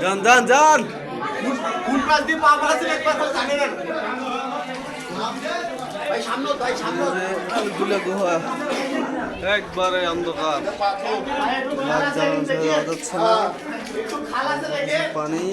যান যান যান গুহা একবারে অন্ধকার, যাচ্ছে না পানি।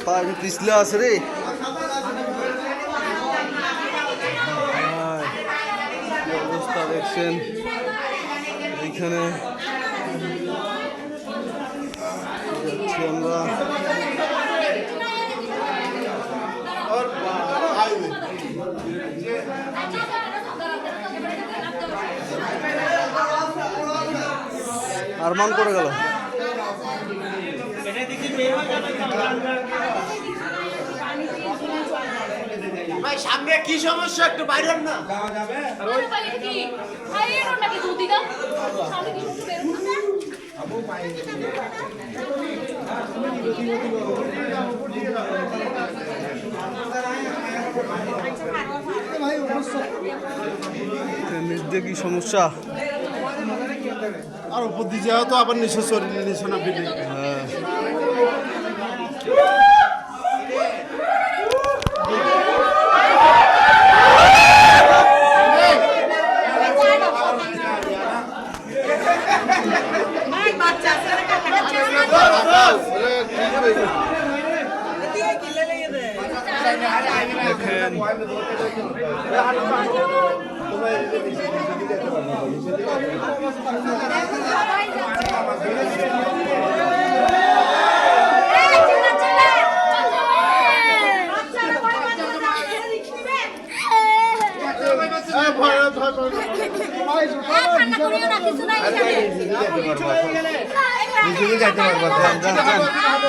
পানি পিছলে আছে রে, অবস্থা দেখছেন এইখানে যাচ্ছি আমরা। আরমান করে গেল সামনে কি সমস্যা একটু বাইরে না কি সমস্যা আর উপর দিয়ে যাও তো আবার নিচে শরীরে নিচে না বিল্ডিং।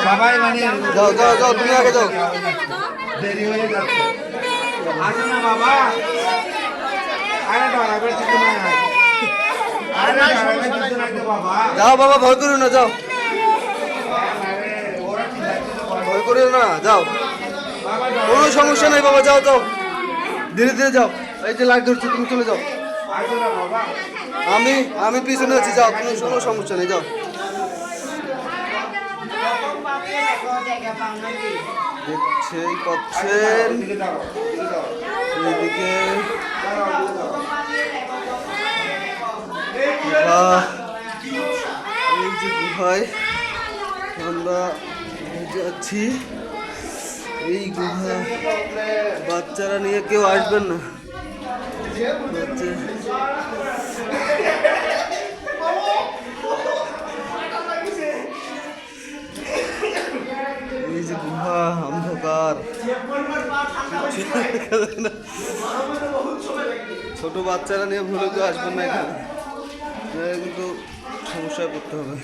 সবাই মানে যাও যাও যাও, তুমি আগে যাও, দেরি হয়ে যাচ্ছে। আসো না বাবা, যাও বাবা, ভয় করো না, যাও ভয় করিও না, যাও কোনো সমস্যা নেই বাবা, যাও যাও ধীরে ধীরে যাও। এই যে লাইট ধরছি, তুমি চলে যাও, আমি পিছনে আছি, যাও কোনো সমস্যা নেই, যাও। দেখছেই পাচ্ছেন এইদিকে এই যে গুহায় আমরা যাচ্ছি। এই গুহা বাচ্চারা নিয়ে কেউ আসবেন না, এই যে গুহা অন্ধকার, ছোট বাচ্চারা নিয়ে ভুলে কেউ আসবেন না এখানে, কিন্তু সমস্যায় পড়তে হবে।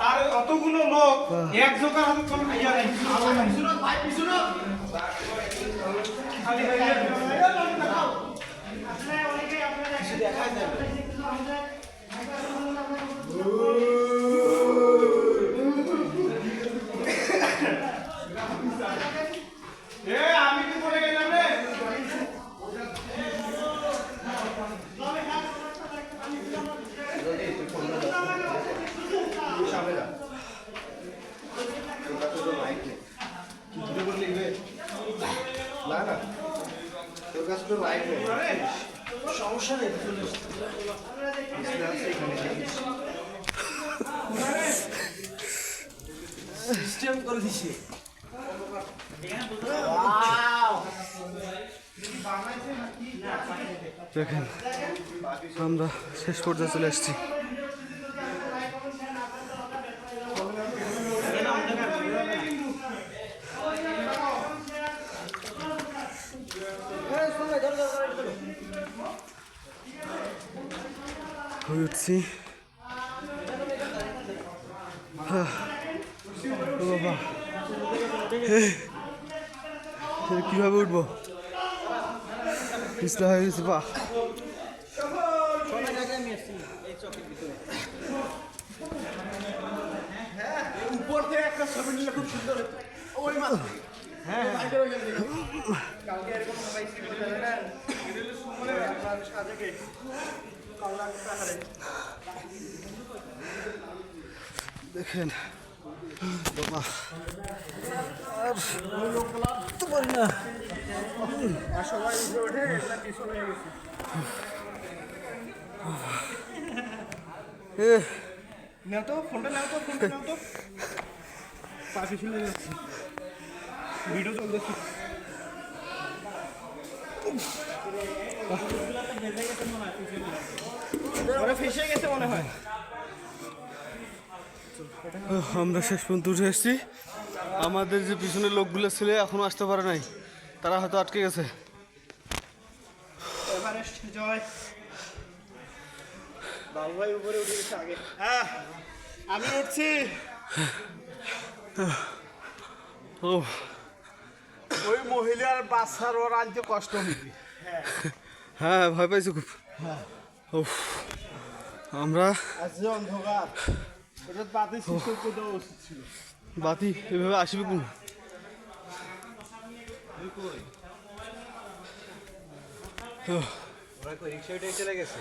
আর অতগুলো লোক এক জোগাড় হাতে কোন ইয়া নাই, আলো নাই। ভাই পিছনো খালি দেখা যায়। সিস্টেম করে দিছি দেখেন আমরা শেষ পর্যায়ে চলে এসেছি। হয়ে উঠছি। ও বাবা, কিভাবে উঠবো? পিছলা হয়ে গেছে পা। উপর থেকে একটা ছবি নিলে খুব সুন্দর হতো ওই মাছ দেখেন বাবা, আর তো পারি না। সবাই উঠে উঠে পিছনে হয়ে গেছে। নাও তো ফোনটা নাও তো পা পিছনে যাচ্ছে, ভিডিও চলতেছে। ফেসে গেছে মনে হয়। আমরা শেষ পর্যন্ত উঠে এসেছি। আমাদের যে পিছনের লোকগুলো ছিল এখনো আসতে পারে নাই, তারা হয়তো আটকে গেছে। এভারেস্ট জয়। বাবু ভাই উপরে উঠে গেছে আগে। হ্যাঁ আমি উঠছি। ও ওই মহিলার বাচ্চার ওর আনতে কষ্ট হইবে। হ্যাঁ, ভয় পাইছি খুব। ও আমরা আজকে অন্ধকার, এটা বাতি সিস্টেম করে দেওয়া উচিত ছিল। বাতি এভাবে আসবে কোন? চলে গেছে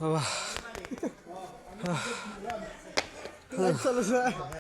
বাবা চলো